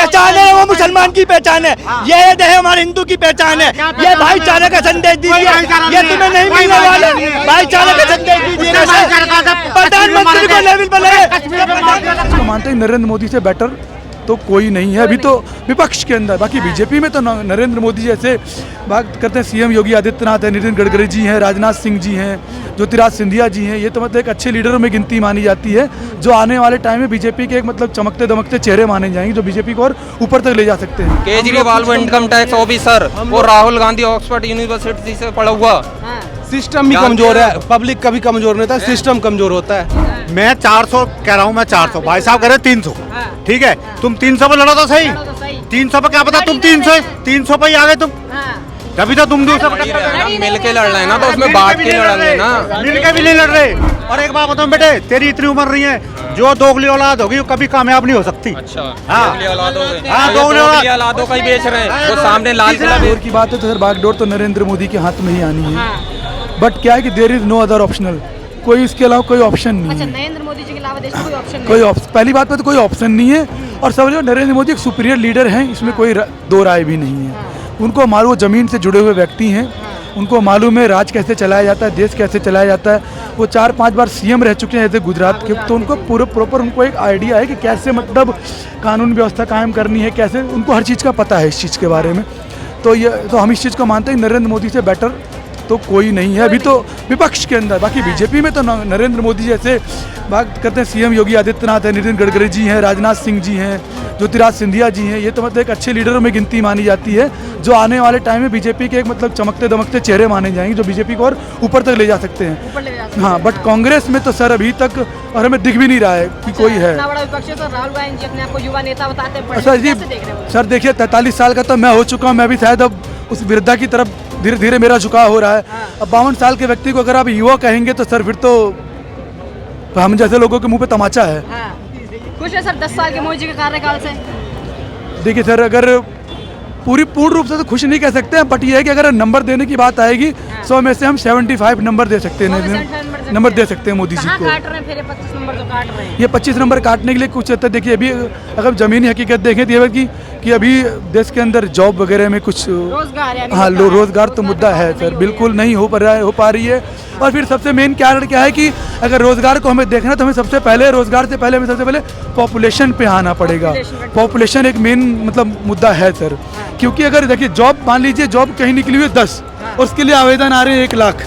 पहचान है वो मुसलमान की पहचान है, ये है हमारे हिंदू की पहचान है। ये भाईचारे का संदेश दीजिए, ये तुम्हें नहीं मिलने वाला। भाईचारे का संदेश दीजिए, प्रधानमंत्री को लेवल पर ले। मानते हैं नरेंद्र मोदी से बेटर तो कोई नहीं है अभी तो विपक्ष के अंदर। बाकी बीजेपी में तो नरेंद्र मोदी जैसे बात करते हैं, सीएम योगी आदित्यनाथ है, नितिन गडकरी जी हैं, राजनाथ सिंह जी हैं, ज्योतिराज सिंधिया जी हैं, ये तो मतलब एक अच्छे लीडरों में गिनती मानी जाती है, जो आने वाले टाइम में बीजेपी के एक मतलब चमकते दमकते चेहरे माने जाएंगे, जो बीजेपी को और ऊपर तक ले जा सकते हैं। केजरीवाल वो इनकम टैक्स ऑफिसर, वो राहुल गांधी ऑक्सफोर्ड यूनिवर्सिटी से पढ़ा हुआ। सिस्टम भी कमजोर है, पब्लिक का भी कमजोर नहीं होता, सिस्टम कमजोर होता है। मैं 400 कह रहा हूँ, मैं 400, भाई साहब कह रहे 300, ठीक है, तुम 300 पे लड़ो तो सही, 300 पे क्या पता तुम 300 पे ही आ गए तुम, तभी तो तुम मिल के लड़ रहे हैं ना, तो उसमें बांट के लड़ेंगे ना, मिल के भी नहीं लड़ रहे। और एक बात बताओ बेटे, तेरी इतनी उम्र रही है, जो दोगली औलाद होगी वो कभी कामयाब नहीं हो सकती। अच्छा, दोगली औलादों का ही बेच रहे हैं, वो सामने लाल किला की बात है तो सर बागडोर तो नरेंद्र मोदी के हाथ में ही आनी है, बट क्या है कि there is no other optional, कोई इसके अलावा कोई ऑप्शन नहीं है। नरेंद्र मोदी जी के अलावा देश में कोई ऑप्शन नहीं, कोई पहली बात पे तो कोई ऑप्शन नहीं है। और सब लोग नरेंद्र मोदी एक सुपीरियर लीडर हैं, इसमें कोई दो राय भी नहीं है। उनको मालूम, जमीन से जुड़े हुए व्यक्ति हैं, उनको मालूम है राज कैसे चलाया जाता है, देश कैसे चलाया जाता है। वो 4-5 बार सीएम रह चुके हैं जैसे गुजरात के, तो उनको पूरा प्रॉपर उनको एक आइडिया है कि कैसे मतलब कानून व्यवस्था कायम करनी है, कैसे उनको हर चीज़ का पता है इस चीज़ के बारे में। तो हम इस चीज़ को मानते हैं नरेंद्र मोदी से बेटर तो कोई नहीं है अभी तो विपक्ष के अंदर। बाकी बीजेपी में तो नरेंद्र मोदी जैसे बात करते हैं, सीएम योगी आदित्यनाथ है, नितिन गडकरी जी हैं, राजनाथ सिंह जी हैं, ज्योतिराज सिंधिया जी हैं, ये तो मतलब एक अच्छे लीडरों में गिनती मानी जाती है, जो आने वाले टाइम में बीजेपी के एक मतलब चमकते दमकते चेहरे माने जाएंगे, जो बीजेपी को और ऊपर तक ले जा सकते हैं। हाँ, बट कांग्रेस में तो सर अभी तक और हमें दिख भी नहीं रहा है कि कोई है। बड़ा विपक्ष है तो राहुल गांधी जी अपने आप को युवा नेता बताते हैं। सर जी, सर देखिए 43 साल का तो मैं हो चुका हूँ, मैं भी शायद अब उस वृद्धा की तरफ धीरे धीरे मेरा झुकाव हो रहा है। अब 52 साल के व्यक्ति को अगर आप युवा कहेंगे तो सर फिर तो हम जैसे लोगों के मुंह पे तमाचा है। खुश है सर 10 साल के मोदी जी के कार्यकाल से? देखिए सर, अगर पूर्ण रूप से तो खुश नहीं कह सकते हैं, बट ये है कि अगर नंबर देने की बात आएगी 100 में से हम 75 नंबर दे सकते हैं, नंबर दे सकते हैं मोदी जी को। काट रहे हैं फिर ये 25 नंबर तो काट रहे हैं। ये 25 नंबर काटने के लिए कुछ होता है। देखिए अभी अगर जमीनी हकीकत देखें तो ये कि अभी देश के अंदर जॉब वगैरह में कुछ रोजगार, हाँ रोजगार तो मुद्दा है सर, बिल्कुल नहीं हो पा रही है। और फिर सबसे मेन कारण क्या है कि अगर रोजगार को हमें देखना तो हमें सबसे पहले रोजगार से पहले हमें सबसे पहले पॉपुलेशन पे आना पड़ेगा। पॉपुलेशन एक मेन मतलब मुद्दा है सर, क्योंकि अगर देखिए जॉब मान लीजिए जॉब कहीं निकली हुई है 10 और उसके लिए आवेदन आ रहे हैं 1 लाख,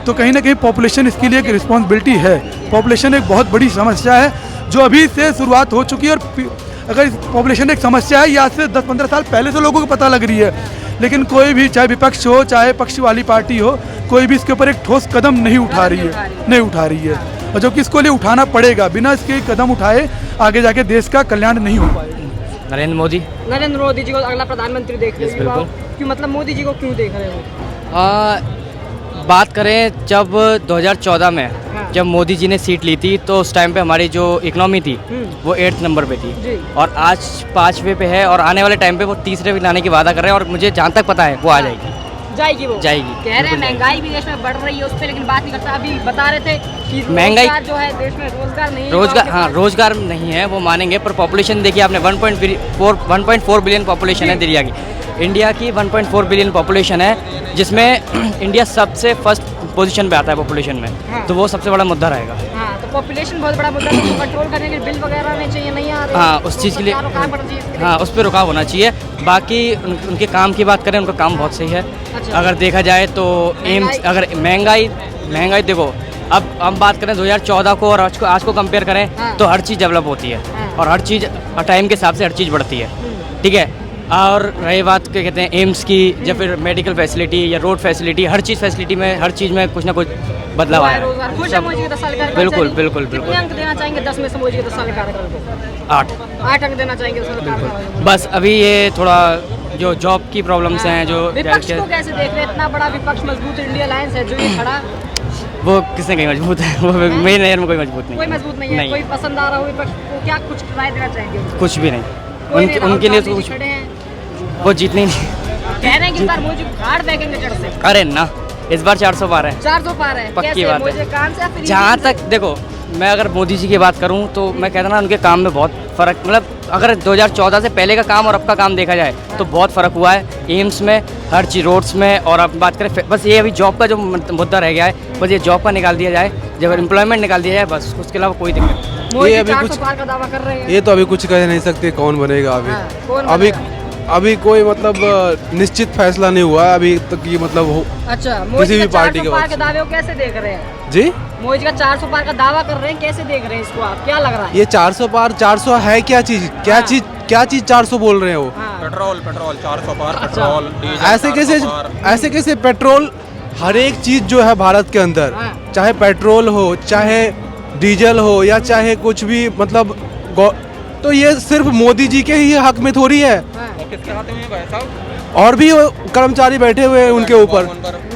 तो कहीं ना कहीं पॉपुलेशन इसके लिए एक रिस्पॉन्सिबिलिटी है। पॉपुलेशन एक बहुत बड़ी समस्या है जो अभी से शुरुआत हो चुकी है, और अगर पॉपुलेशन एक समस्या है ये आज से 10-15 साल पहले से लोगों को पता लग रही है, लेकिन कोई भी चाहे विपक्ष हो चाहे पक्ष वाली पार्टी हो, कोई भी इसके ऊपर एक ठोस कदम नहीं उठा रही है। और जो कि इसको लिए उठाना पड़ेगा, बिना इसके कदम उठाए आगे जाके देश का कल्याण नहीं हो पाएगा। नरेंद्र मोदी जी को अगला प्रधानमंत्री देख रहे हैं, क्यों मतलब मोदी जी को क्यों देख रहे हो? बात करें जब 2014 में जब मोदी जी ने सीट ली थी तो उस टाइम पे हमारी जो इकोनॉमी थी वो 8th नंबर पे थी, और आज 5वें पे है, और आने वाले टाइम पे वो 3रे पे लाने की वादा कर रहे हैं, और मुझे जहाँ तक पता है वो आ जाएगी। वो जाएगी कह रहे हैं। महंगाई भी देश में बढ़ रही है, उस पर लेकिन बात नहीं करता। अभी बता रहे थे कि महंगाई जो है देश में रोजगार नहीं है। रोजगार नहीं है वो मानेंगे, पर पॉपुलेशन देखिए आपने 1.4 बिलियन पॉपुलेशन है इंडिया की 1.4 बिलियन पॉपुलेशन है, जिसमें इंडिया सबसे फर्स्ट पोजीशन पे आता है पॉपुलेशन में। तो वो सबसे बड़ा मुद्दा रहेगा। तो पॉपुलेशन बहुत बड़ा मुद्दा है, कंट्रोल करने के लिए बिल वगैरह नहीं चाहिए, नहीं आ रहे। हाँ, उस चीज़ के लिए हाँ उस पर रुकाव होना चाहिए। बाकी उनके काम की बात करें, उनका काम बहुत सही है। अगर देखा जाए तो एम्स, अगर महंगाई देखो, अब हम बात करें 2014 को और आज को कंपेयर करें तो हर चीज़ डेवलप होती है, और हर चीज़ टाइम के हिसाब से हर चीज़ बढ़ती है, ठीक है। और रही बात क्या कहते हैं एम्स की, या फिर मेडिकल फैसिलिटी या रोड फैसिलिटी, हर चीज़ फैसिलिटी में हर चीज़ में कुछ ना कुछ बदलाव आया है। बिल्कुल बिल्कुल बिल्कुल। अंक देना चाहेंगे 10 में से मोदी के 10 साल के कार्यकाल को? 8 अंक देना चाहेंगे उसमें। बस अभी ये थोड़ा जो जॉब की प्रॉब्लम्स हैं, जो विपक्ष को कैसे देख रहे हैं? इतना बड़ा विपक्ष, मजबूत इंडिया अलायंस है जो ये खड़ा, वो किसने कहीं मजबूत है? वो मेरी नज़र में कोई मजबूत नहीं, कोई मजबूत नहीं है। कोई पसंद आ रहा हो विपक्ष को, क्या कुछ राय देना चाहेंगे? कुछ भी नहीं, उनके लिए तो कुछ वो जीतने नहीं कह रहे हैं कि मोदी गाड़ देंगे जड़ से। अरे ना, इस बार 400 पार है, 400 पार है, पक्की बात है। जहाँ तक देखो, मैं अगर मोदी जी की बात करूँ तो मैं कहता ना उनके काम में बहुत फ़र्क, मतलब अगर 2014 से पहले का काम और अब का काम देखा जाए तो बहुत फ़र्क हुआ है एम्स में, हर चीज़ रोड्स में। और अब बात करें बस ये अभी जॉब का जो मुद्दा रह गया है, बस ये जॉब का निकाल दिया जाए, जब एम्प्लॉयमेंट निकाल दिया जाए बस, उसके अलावा कोई दिक्कत नहीं। मोदी अभी 400 कुछ- पार का दावा कर रहे हैं। ये तो अभी कुछ कह नहीं सकते कौन बनेगा अभी। हाँ, कौन अभी बनेगा? अभी कोई मतलब निश्चित फैसला नहीं हुआ है अभी तक ये मतलब हो अच्छा, मोदी किसी का भी पार्टी 400 के पार वक्त के से। दावे को कैसे देख रहे हैं? जी। मोदी जी का 400 पार का दावा कर रहे हैं, कैसे देख रहे हैं इसको आप? क्या लग रहा है? ये 400 पार 400 है क्या चीज? क्या चीज 400 बोल रहे हैं वो? हाँ, पेट्रोल 400 पार, पेट्रोल डीजल ऐसे कैसे पेट्रोल, हर एक चीज जो है भारत के अंदर, हाँ। चाहे पेट्रोल हो, चाहे डीजल हो, या चाहे कुछ भी मतलब तो ये सिर्फ मोदी जी के ही हक में थोड़ी है। हाँ। किसके हाथ में है भाई साहब? और भी वो कर्मचारी बैठे हुए हैं उनके ऊपर,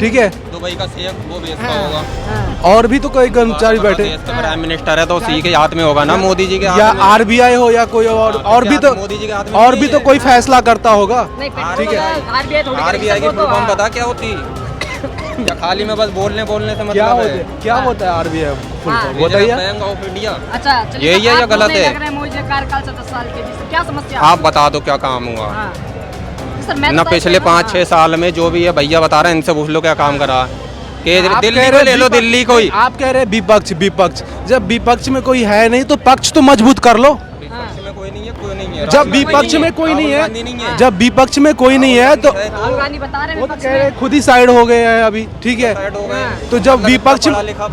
ठीक है। दुबई का शेख वो बेचता हाँ, होगा, हाँ। और भी तो कई कर्मचारी बैठे, देश का प्राइम मिनिस्टर है तो उसी के हाथ में होगा ना, मोदी जी के हाथ या में। आरबीआई हो या कोई और भी तो, मोदी जी के हाथ में और नहीं भी तो है। कोई फैसला करता होगा। नहीं, ठीक है। आरबीआई थोड़ी आरबीआई की करेगी, फुल फॉर्म हाँ। पता क्या होती? या खाली में बस बोलने से मतलब क्या है? होता है, क्या होता है आरबीआई फुल हाँ। फॉर्म बताइए। Bank of India. अच्छा, चलिए, यही तो है या आप गलत बोलने है? लग रहे हैं मोदी जी के कार्यकाल से 10 साल के, जिससे क्या समस्या? आप बता दो क्या काम हुआ हाँ। सर, मैं ना? तो पिछले बताइए 5-6 साल में जो भी है भैया बता रहे हैं, इनसे पूछ लो क्या काम करा। आप दिल्ली कह को रहे ले लो, विपक्ष- दिल्ली को ही। आप कह रहे हैं विपक्ष विपक्ष, जब विपक्ष में कोई है नहीं तो पक्ष तो मजबूत कर लो। विपक्ष में कोई नहीं है, कोई नहीं है। जब विपक्ष में कोई नहीं राहुल गांधी नहीं है, है। जब विपक्ष में कोई नहीं है तो राहुल गांधी बता रहे हैं वो तो विपक्ष कह में। रहे हैं खुद ही साइड हो गए हैं अभी, ठीक है। साइड हो गए। तो जब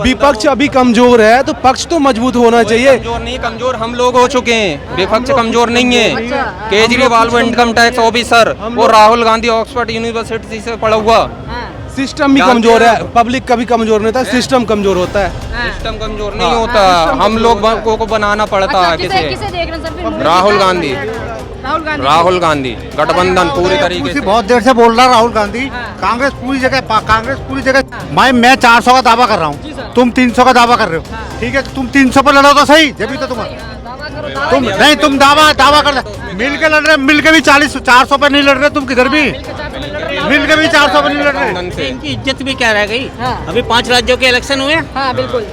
विपक्ष अभी कमजोर है तो पक्ष तो मजबूत होना कोई चाहिए। कमजोर नहीं, कमजोर हम लोग हो चुके हैं, विपक्ष कमजोर नहीं है। अच्छा, केजरीवाल वो इनकम टैक्स ऑफिसर, वो राहुल गांधी ऑक्सफोर्ड यूनिवर्सिटी से पढ़ा हुआ। हाँ, सिस्टम भी जानते कमजोर हैं है, पब्लिक का भी कमजोर नहीं होता, सिस्टम कमजोर होता है। हाँ। सिस्टम कमजोर नहीं होता, हम लोग को बनाना पड़ता अच्छा, है। किसे किसे? देख रहे हैं सर फिर? मोदी राहुल का- गांधी। राहुल गांधी गठबंधन पूरी तरीके उसी से। बहुत देर से बोल रहा राहुल गांधी। हाँ। कांग्रेस पूरी जगह मैं 400 का दावा कर रहा जी हूँ, सर। तुम 300 का दावा कर रहे हो, हाँ। ठीक है। तुम 300 पर लड़ो तो सही, जब भी तो तुम दावा करो, दावा तुम करो। नहीं, तुम दावा कर मिल के लड़ रहे, मिल के भी 400 पर नहीं लड़ रहे तुम किधर भी, मिलकर 400 में लड़ रहे हैं। मिल के भी 400 पर नहीं लड़ रहे। गठबंधन से। इनकी इज्जत भी क्या रह गई? हाँ। अभी 5 राज्यों के इलेक्शन हुए, हाँ, बिल्कुल।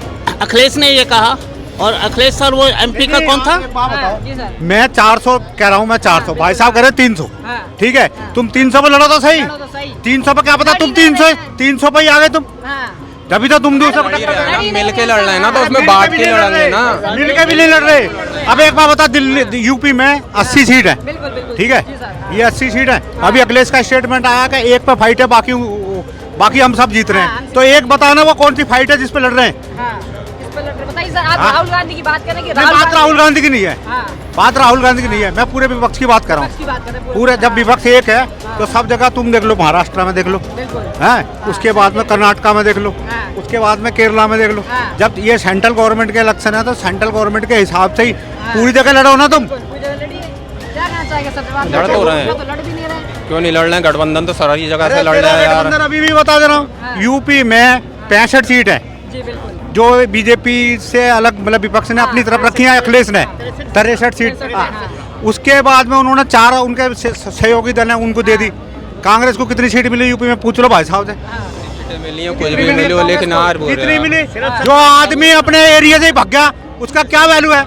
अखिलेश ने ये कहा, और अखिलेश सर वो एमपी का कौन था? हाँ, जी सर। मैं 400 कह रहा हूँ, मैं 400, भाई साहब कह रहे 300, हाँ। ठीक है। तुम 300 पर लड़ो तो सही, लड़ो तो सही। 300 पर क्या पता तुम लड़ ही नहीं 300 रहे हैं। 300 पर ही आ गए तुम, हाँ। तभी तो तुम दूसरा लड़ ही रहे हैं ना, मिल के लड़ रहे हैं ना, तो उसमें बांट के लड़ेंगे ना। मिल के भी नहीं लड़ रहे। अब एक बार बता, दिल्ली यूपी में 80 सीट है, बिल्कुल, बिल्कुल। ठीक है, जी सर, हाँ। ये 80 सीट है। अभी अखिलेश का स्टेटमेंट आया कि एक पे फाइट है, बाकी हम सब जीत रहे हाँ, हैं। तो एक बताना वो कौन सी फाइट है जिस पे लड़ रहे हैं। हाँ, इस पे लड़ रहे। बताइए सर, आप हाँ। राहुल गांधी की बात करें कि नहीं, बात राहुल गांधी की नहीं है, हाँ, बात राहुल गांधी की नहीं है, मैं पूरे विपक्ष की बात कर रहा विपक्ष की बात करें हूँ। पूरे जब विपक्ष एक है तो सब जगह तुम देख लो, महाराष्ट्र में देख लो, बिल्कुल। हैं, उसके बाद में कर्नाटका में देख लो, हाँ। उसके बाद में केरला में देख लो। हाँ। जब ये सेंट्रल गवर्नमेंट के इलेक्शन है तो सेंट्रल गवर्नमेंट के हिसाब से ही हाँ। पूरी जगह लड़ो ना तुम। पूरी जगह लड़िए। क्या कहना चाहेंगे सर? जवाब लड़ तो रहे हैं। तो लड़ भी नहीं रहे। क्यों नहीं लड़ रहे हैं? गठबंधन तो सारी जगह से अरे लड़ रहे हैं यार। गठबंधन अभी भी बता दे रहा हाँ। हूँ, यूपी में 65 सीट है, जी बिल्कुल। जो बीजेपी से अलग मतलब विपक्ष ने अपनी तरफ रखी है, अखिलेश ने 63 सीट। हाँ। उसके बाद में उन्होंने 4 उनके सहयोगी दल है उनको दे दी। कांग्रेस को कितनी सीट मिली यूपी में, पूछ लो भाई साहब से। सीटें मिली हैं, कुछ भी मिली हो, लेकिन यार बोल रहे कितनी हैं। मिली? जो आदमी अपने एरिया से ही भाग गया उसका क्या वैल्यू है?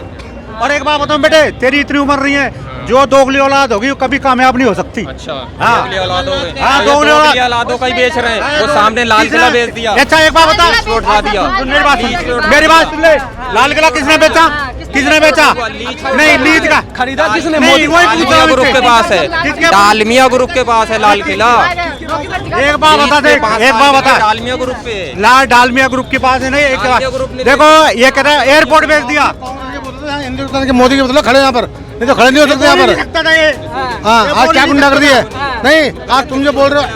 और एक बात बताऊं बेटे, तेरी इतनी उम्र नहीं है, जो दोगली औलाद होगी वो कभी कामयाब नहीं हो सकती। अच्छा, हाँ। दोगली औलादों में। हाँ, ये दोगली दोगली औलादों का ही बेच रहे हैं, वो सामने लाल किला बेच दिया। अच्छा एक बात बता, लीच उठा दिया। सुन मेरी बात सुन, मेरी बात सुन ले। लाल किला किसने बेचा? किसने बेचा? नहीं, लीज का खरीदा किसने? नहीं, मोदी वही पूछ रहा डालमिया हूं ग्रुप इससे। के पास है, किसके- डालमिया ग्रुप के पास है लाल किला। एक बात बता दे, एक बात बता, डालमिया ग्रुप पे। लाल डालमिया ग्रुप के पास है नहीं, एक डालमिया ग्रुप ने देखो ये कह रहा है एयरपोर्ट बेच दिया। हिंदुस्तान के मोदी के मतलब खड़े यहाँ पर, नहीं तो खड़े नहीं हो सकते यहाँ बोल पर। नहीं सकता था ये। हाँ, आज क्या गुंडागर्दी है? हाँ। नहीं, आज तुम जो बोल रहे हो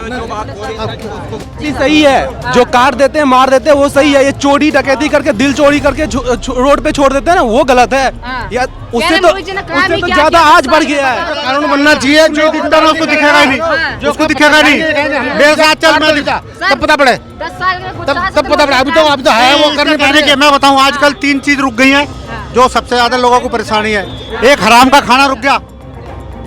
ये सही है, जो काट देते हैं मार देते हैं वो सही है। ये चोरी डकैती करके दिल चोरी करके रोड पे छोड़ देते हैं ना, वो गलत है। हाँ। या कह उससे रहे तो मोदी जी ने crime उससे ही तो क्या ज्यादा किया? आज बढ़ गया है। कानून बनना चाहिए। जो दिखता ना उसको दिखेगा ही नहीं, उसको दिखेगा नहीं। मेरे साथ चल, मैं दिखा तब पता पड़े, 10 साल का कुछ तब पता पड़े। अभी तो है वो करने कहने के मैं बताऊं, आजकल 3 चीज रुक गई हैं जो सबसे ज्यादा लोगों को परेशानी है। एक हराम का खाना रुक गया,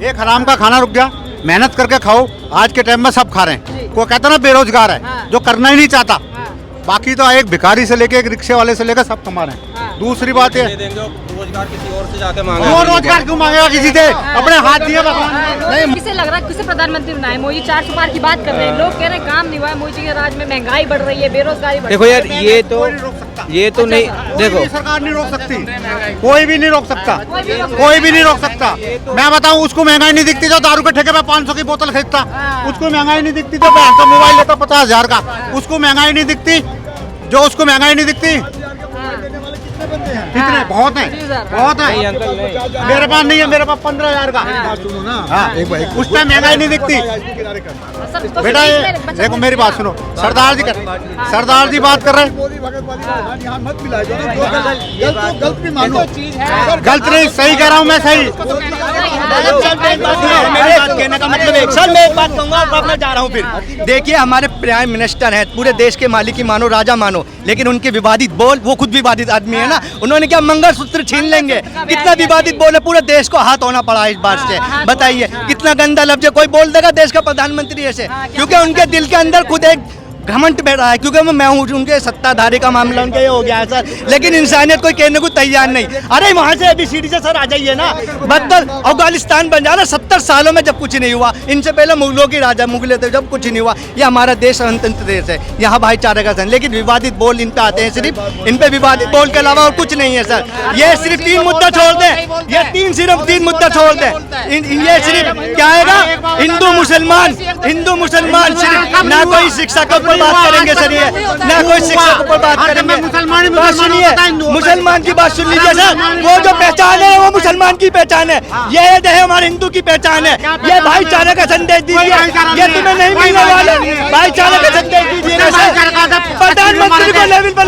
एक हराम का खाना रुक गया। मेहनत करके खाओ, आज के टाइम में सब खा रहे हैं। कोई कहता ना बेरोजगार है, हाँ। जो करना ही नहीं चाहता। हाँ। बाकी तो एक भिखारी से लेके एक रिक्शे वाले से लेकर सब कमा रहे हैं। हाँ। दूसरी बात है रोजगार किसी और से जाके मांगे। वो रोजगार क्यों मांगेगा किसी से? अपने हाथ दिए भगवान ने। किसे लग रहा है किसे प्रधानमंत्री बनाए? मोदी 400 पार की बात कर रहे हैं, लोग कह रहे हैं काम नहीं हुआ है मोदी जी के राज में, महंगाई बढ़ रही है, बेरोजगारी बढ़ देखो रही यार है। ये तो नहीं देखो कोई भी सरकार नहीं रोक सकती, कोई भी नहीं रोक सकता, कोई भी नहीं रोक सकता। मैं बताऊं, उसको महंगाई नहीं दिखती जो दारू के ठेके पे 500 की बोतल खरीदता, उसको महंगाई नहीं दिखती जो बैंक का मोबाइल लेता 50,000 का, उसको महंगाई नहीं दिखती जो उसको महंगाई नहीं दिखती। कितने? बहुत है, बहुत है। मेरे पास नहीं है, मेरे पास 15,000 का। हाँ, उस टाइम महंगाई नहीं दिखती। बेटा ये देखो मेरी बात सुनो, सरदार जी बात कर रहे हैं, गलत नहीं, सही कह रहा हूँ मैं, सही। मेरे कहने का मतलब एक सर मैं एक बात कहूंगा और अब मैं जा रहा हूँ फिर। देखिए हमारे प्राइम मिनिस्टर हैं, पूरे देश के मालिक ही मानो, राजा मानो, लेकिन उनके विवादित बोल, वो खुद विवादित आदमी है ना, उन्होंने क्या मंगलसूत्र छीन लेंगे? कितना विवादित बोल है, पूरे देश को हाथ होना पड़ा इस बात से। बताइए कितना गंदा लफ्ज है, कोई बोल देगा देश का प्रधानमंत्री ऐसे? क्योंकि उनके दिल के अंदर खुद एक घमंड बैठ रहा है, क्योंकि मैं हूँ, उनके सत्ताधारी का मामला उनके ये हो गया है सर, लेकिन इंसानियत कोई कहने को तैयार नहीं। अरे वहाँ से ABCD से सर आ जाइए ना, बदतर अफगानिस्तान बन जा रहा, 70 सालों में जब कुछ नहीं हुआ, इनसे पहले मुगलों की राजा मुगले थे जब कुछ नहीं हुआ। ये हमारा देश स्वतंत्र देश है, यहाँ भाईचारे का सन, लेकिन विवादित बोल इन पे आते हैं, सिर्फ इन पे विवादित बोल के अलावा और कुछ नहीं है सर। ये सिर्फ 3 मुद्दा छोड़ दें, ये सिर्फ 3 मुद्दा छोड़ दें, ये सिर्फ क्या आएगा, हिंदू मुसलमान सिर्फ, ना कोई शिक्षा के ऊपर बात करेंगे सर, ये ना कोई शिक्षा के ऊपर बात करेंगे। मुसलमान की बात सुन लीजिए सर, वो जो पहचान है वो मुसलमान की पहचान है, ये है हमारे हिंदू की पहचान है। ये भाईचारे का संदेश दीजिए, ये तुम्हें नहीं मिलने वाला, भाईचारे का संदेश दीजिए, प्रधानमंत्री को लेवल पर